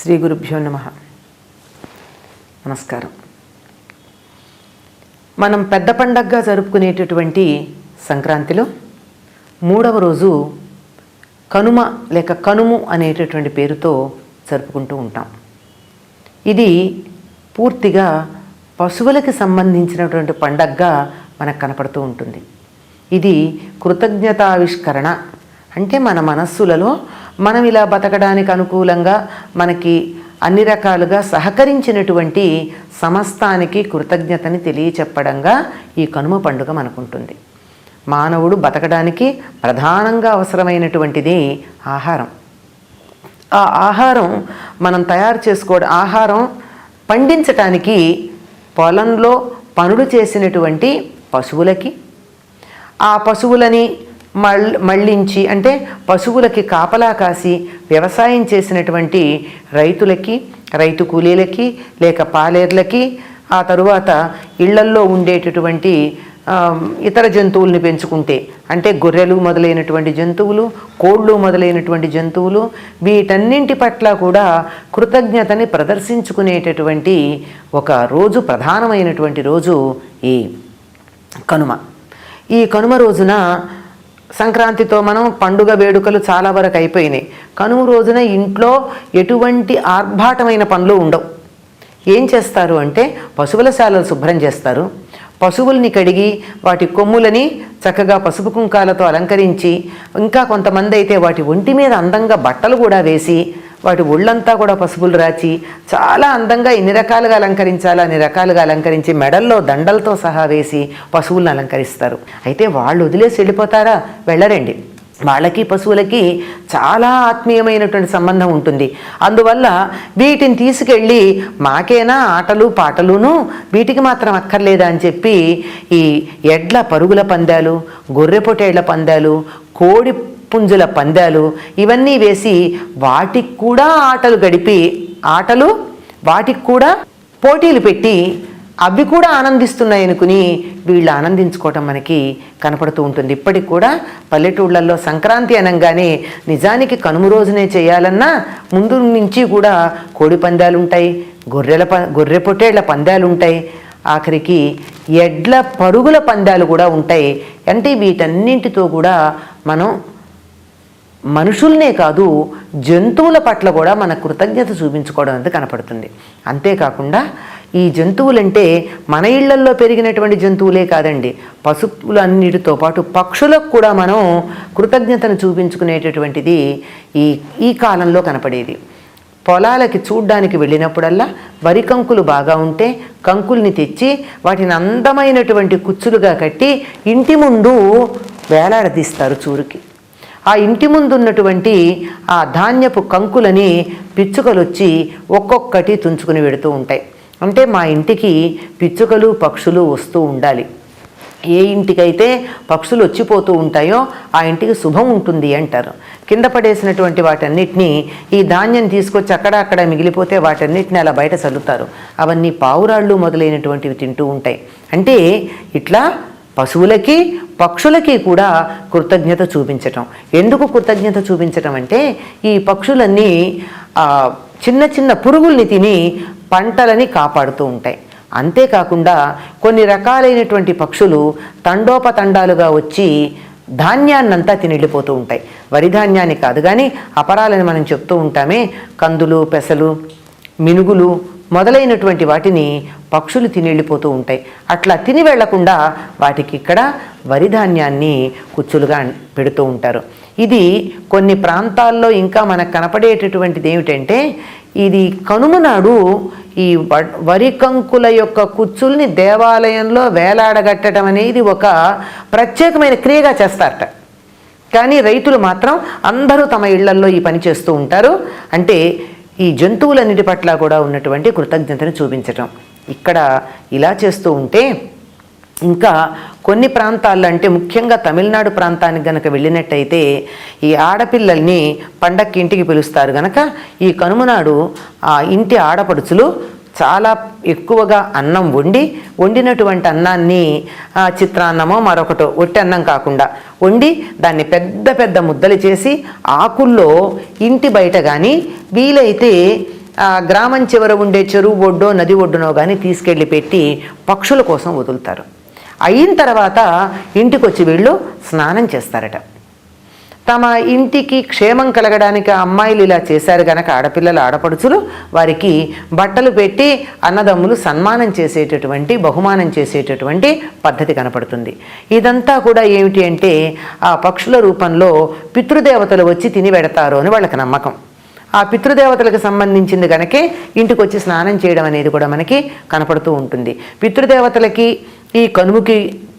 శ్రీ గురుభ్యో నమః. నమస్కారం. మనం పెద్ద పండగగా జరుపుకునేటటువంటి సంక్రాంతిలో మూడవ రోజు కనుమ లేక కనుము అనేటటువంటి పేరుతో జరుపుకుంటూ ఉంటాం. ఇది పూర్తిగా పశువులకి సంబంధించినటువంటి పండగగా మనకు కనపడుతూ ఉంటుంది. ఇది కృతజ్ఞతావిష్కరణ అంటే మన మనస్సులలో మనం ఇలా బతకడానికి అనుకూలంగా మనకి అన్ని రకాలుగా సహకరించినటువంటి సమస్తానికి కృతజ్ఞతని తెలియచెప్పడంగా ఈ కనుమ పండుగ మనకుంటుంది. మానవుడు బతకడానికి ప్రధానంగా అవసరమైనటువంటిది ఆహారం. ఆ ఆహారం మనం తయారు చేసుకోవడం, ఆహారం పండించటానికి పొలంలో పనులు చేసినటువంటి పశువులకి, ఆ పశువులని మళ్ళించి అంటే పశువులకి కాపలా కాసి వ్యవసాయం చేసినటువంటి రైతులకి, రైతు కూలీలకి లేక పాలేర్లకి, ఆ తరువాత ఇళ్లల్లో ఉండేటటువంటి ఇతర జంతువుల్ని పెంచుకుంటే అంటే గొర్రెలు మొదలైనటువంటి జంతువులు, కోళ్ళు మొదలైనటువంటి జంతువులు, వీటన్నింటి పట్ల కూడా కృతజ్ఞతని ప్రదర్శించుకునేటటువంటి ఒక రోజు, ప్రధానమైనటువంటి రోజు ఈ కనుమ. ఈ కనుమ రోజున సంక్రాంతితో మనం పండుగ వేడుకలు చాలా వరకు అయిపోయినాయి. కనుమ రోజున ఇంట్లో ఎటువంటి ఆర్భాటమైన పనులు ఉండవు. ఏం చేస్తారు అంటే పశువుల శాలలు శుభ్రం చేస్తారు, పశువుల్ని కడిగి వాటి కొమ్ములని చక్కగా పసుపు కుంకాలతో అలంకరించి, ఇంకా కొంతమంది అయితే వాటి ఒంటి మీద అందంగా బట్టలు కూడా వేసి వాటి ఒళ్ళంతా కూడా పసుపులు రాచి చాలా అందంగా ఎన్ని రకాలుగా అలంకరించాలో అన్ని రకాలుగా అలంకరించి మెడల్లో దండలతో సహా వేసి పశువులను అలంకరిస్తారు. అయితే వాళ్ళు వదిలేసి వెళ్ళిపోతారా? వెళ్ళరండి. వాళ్ళకి పశువులకి చాలా ఆత్మీయమైనటువంటి సంబంధం ఉంటుంది. అందువల్ల వీటిని తీసుకెళ్ళి మాకేనా ఆటలు పాటలును, వీటికి మాత్రం అక్కర్లేదా అని చెప్పి ఈ ఎడ్ల పరుగుల పందాలు, గొర్రె పొటేళ్ల పందాలు, కోడి పుంజుల పందాలు ఇవన్నీ వేసి వాటికి కూడా వాటికి కూడా పోటీలు పెట్టి అవి కూడా ఆనందిస్తున్నాయి అనుకుని వీళ్ళు ఆనందించుకోవటం మనకి కనపడుతూ ఉంటుంది. ఇప్పటికి కూడా పల్లెటూళ్ళల్లో సంక్రాంతి అనగానే నిజానికి కనుమ రోజునే చేయాలన్నా ముందు నుంచి కూడా కోడి పందాలు ఉంటాయి, గొర్రె పొట్టేళ్ల పందాలు ఉంటాయి, ఆఖరికి ఎడ్ల పరుగుల పందాలు కూడా ఉంటాయి. అంటే వీటన్నింటితో కూడా మనం మనుషుల్నే కాదు జంతువుల పట్ల కూడా మన కృతజ్ఞత చూపించుకోవడం అనేది కనపడుతుంది. అంతేకాకుండా ఈ జంతువులంటే మన ఇళ్లల్లో పెరిగినటువంటి జంతువులే కాదండి, పశువులన్నిటితో పాటు పక్షులకు కూడా మనం కృతజ్ఞతను చూపించుకునేటటువంటిది ఈ కాలంలో కనపడేది. పొలాలకి చూడ్డానికి వెళ్ళినప్పుడల్లా వరి కంకులు బాగా ఉంటే కంకుల్ని తెచ్చి వాటిని అందమైనటువంటి కుచ్చులుగా కట్టి ఇంటి ముందు వేలాడదీస్తారు చూరుకి. ఆ ఇంటి ముందు ఉన్నటువంటి ఆ ధాన్యపు కంకులని పిచ్చుకలు వచ్చి ఒక్కొక్కటి తుంచుకుని వెడుతూ ఉంటాయి. అంటే మా ఇంటికి పిచ్చుకలు పక్షులు వస్తూ ఉండాలి. ఏ ఇంటికైతే పక్షులు వచ్చిపోతూ ఉంటాయో ఆ ఇంటికి శుభం ఉంటుంది అంటారు. కింద పడేసినటువంటి వాటన్నిటినీ ఈ ధాన్యం తీసుకొచ్చి అక్కడ మిగిలిపోతే వాటన్నిటిని అలా బయట చల్లుతారు. అవన్నీ పావురాళ్ళు మొదలైనటువంటివి తింటూ ఉంటాయి. అంటే ఇట్లా పశువులకి పక్షులకి కూడా కృతజ్ఞత చూపించటం. ఎందుకు కృతజ్ఞత చూపించటం అంటే ఈ పక్షులన్నీ చిన్న చిన్న పురుగుల్ని తిని పంటలని కాపాడుతూ ఉంటాయి. అంతేకాకుండా కొన్ని రకాలైనటువంటి పక్షులు తండోపతండాలుగా వచ్చి ధాన్యాన్నంతా తినిళ్ళిపోతూ ఉంటాయి. వరి ధాన్యాన్ని కాదు కానీ అపరాలని మనం చెప్తూ ఉంటామే, కందులు, పెసలు, మినుగులు మొదలైనటువంటి వాటిని పక్షులు తినిళ్ళిపోతూ ఉంటాయి. అట్లా తిని వెళ్లకుండా వాటికి ఇక్కడ వరి ధాన్యాన్ని కుచ్చులుగా పెడుతూ ఉంటారు. ఇది కొన్ని ప్రాంతాల్లో ఇంకా మనకు కనపడేటటువంటిది ఏమిటంటే, ఇది కనుమ నాడు ఈ వరి కంకుల యొక్క కుచ్చుల్ని దేవాలయంలో వేలాడగట్టడం అనేది ఒక ప్రత్యేకమైన క్రియగా చేస్తారట. కానీ రైతులు మాత్రం అందరూ తమ ఇళ్లల్లో ఈ పని చేస్తూ ఉంటారు. అంటే ఈ జంతువులన్నిటి పట్ల కూడా ఉన్నటువంటి కృతజ్ఞతను చూపించటం. ఇక్కడ ఇలా చేస్తూ ఉంటే ఇంకా కొన్ని ప్రాంతాల్లో అంటే ముఖ్యంగా తమిళనాడు ప్రాంతానికి గనక వెళ్ళినట్టయితే ఈ ఆడపిల్లల్ని పండక్కి ఇంటికి పిలుస్తారు గనక ఈ కనుమ నాడు ఆ ఇంటి ఆడపడుచులు చాలా ఎక్కువగా అన్నం వండినటువంటి అన్నాన్ని చిత్రాన్నమో మరొకటో ఒట్టి అన్నం కాకుండా వండి దాన్ని పెద్ద పెద్ద ముద్దలు చేసి ఆకుల్లో ఇంటి బయట కానీ వీలైతే గ్రామం చివర ఉండే చెరువు ఒడ్డో నది ఒడ్డునో కానీ తీసుకెళ్ళి పెట్టి పక్షుల కోసం వదులుతారు. అయిన తర్వాత ఇంటికి వచ్చి వీళ్ళు స్నానం చేస్తారట. తమ ఇంటికి క్షేమం కలగడానికి అమ్మాయిలు ఇలా చేశారు గనక ఆడపిల్లల ఆడపడుచులు వారికి బట్టలు పెట్టి అన్నదమ్ములు సన్మానం చేసేటటువంటి బహుమానం చేసేటటువంటి పద్ధతి కనపడుతుంది. ఇదంతా కూడా ఏమిటి అంటే ఆ పక్షుల రూపంలో పితృదేవతలు వచ్చి తిని పెడతారు అని వాళ్ళకి నమ్మకం. ఆ పితృదేవతలకు సంబంధించింది కనుకే ఇంటికి వచ్చి స్నానం చేయడం అనేది కూడా మనకి కనపడుతూ ఉంటుంది. పితృదేవతలకి ఈ కనుముకి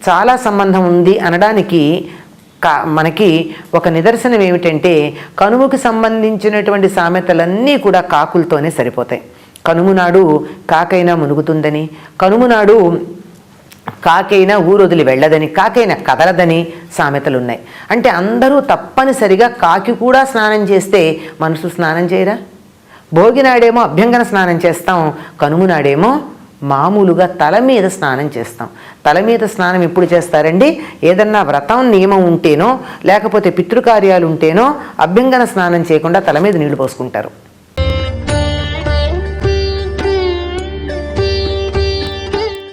చాలా సంబంధం ఉంది అనడానికి మనకి ఒక నిదర్శనం ఏమిటంటే కనుముకి సంబంధించినటువంటి సామెతలన్నీ కూడా కాకులతోనే సరిపోతాయి. కనుము నాడు కాకైనా మునుగుతుందని, కనుము నాడు కాకైనా ఊరొదిలి వెళ్ళదని, కాకైనా కదలదని సామెతలు ఉన్నాయి. అంటే అందరూ తప్పనిసరిగా కాకి కూడా స్నానం చేస్తే మనుషులు స్నానం చేయరా? భోగినాడేమో అభ్యంగన స్నానం చేస్తాం, కనుము నాడేమో మామూలుగా తల మీద స్నానం చేస్తాం. తల మీద స్నానం ఎప్పుడు చేస్తారండి? ఏదన్నా వ్రతం నియమం ఉంటేనో లేకపోతే పితృకార్యాలు ఉంటేనో అభ్యంగన స్నానం చేయకుండా తల మీద నీళ్లు పోసుకుంటారు.